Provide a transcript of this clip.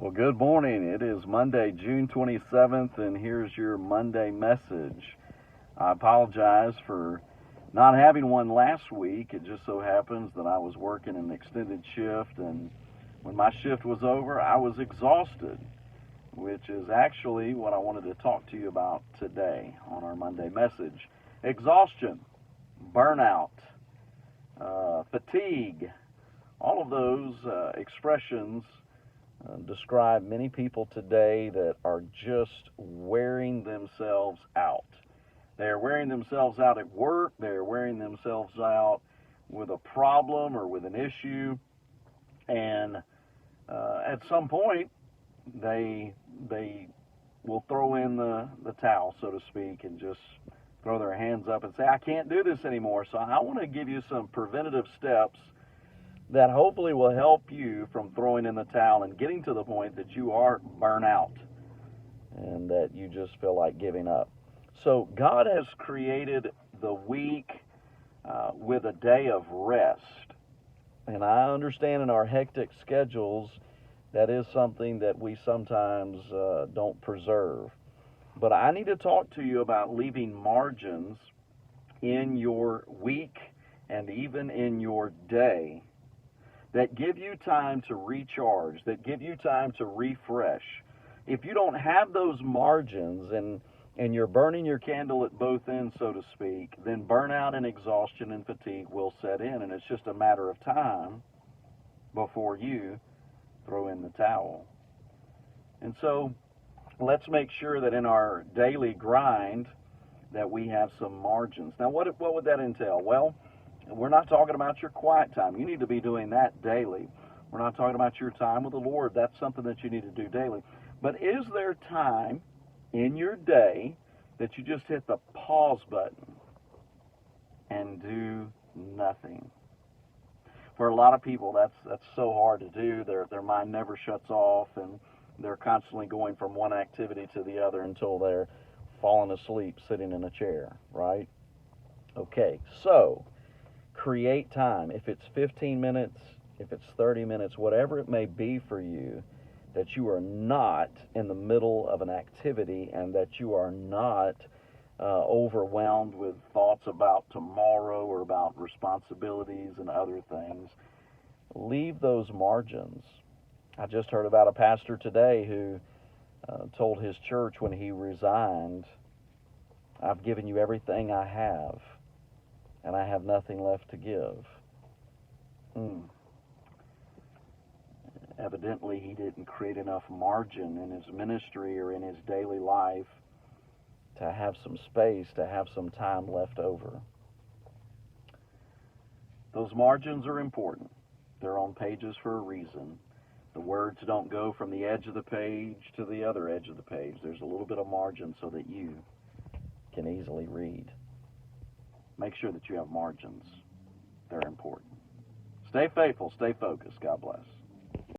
Well, good morning. It is Monday, June 27th, and here's your Monday message. I apologize for not having one last week. It just so happens that I was working an extended shift, and when my shift was over, I was exhausted, which is actually what I wanted to talk to you about today on our Monday message. Exhaustion, burnout, fatigue, all of those expressions describe many people today that are just wearing themselves out. They're wearing themselves out at work. They're wearing themselves out with a problem or with an issue. And at some point, they will throw in the towel, so to speak, and just throw their hands up and say, I can't do this anymore. So I want to give you some preventative steps that hopefully will help you from throwing in the towel and getting to the point that you are burnt out and that you just feel like giving up. So God has created the week with a day of rest. And I understand in our hectic schedules that is something that we sometimes don't preserve. But I need to talk to you about leaving margins in your week and even in your day that give you time to recharge, that give you time to refresh. If you don't have those margins and you're burning your candle at both ends, so to speak, then burnout and exhaustion and fatigue will set in, and it's just a matter of time before you throw in the towel. And so let's make sure that in our daily grind that we have some margins. Now, what would that entail? Well, we're not talking about your quiet time. You need to be doing that daily. We're not talking about your time with the Lord. That's something that you need to do daily. But is there time in your day that you just hit the pause button and do nothing? For a lot of people, that's so hard to do. Their mind never shuts off, and they're constantly going from one activity to the other until they're falling asleep sitting in a chair, right? Okay, so create time. If it's 15 minutes, if it's 30 minutes, whatever it may be for you, that you are not in the middle of an activity and that you are not overwhelmed with thoughts about tomorrow or about responsibilities and other things. Leave those margins. I just heard about a pastor today who told his church when he resigned, I've given you everything I have, and I have nothing left to give. Evidently, he didn't create enough margin in his ministry or in his daily life to have some space, to have some time left over. Those margins are important. They're on pages for a reason. The words don't go from the edge of the page to the other edge of the page. There's a little bit of margin so that you can easily read. Make sure that you have margins. They're important. Stay faithful. Stay focused. God bless.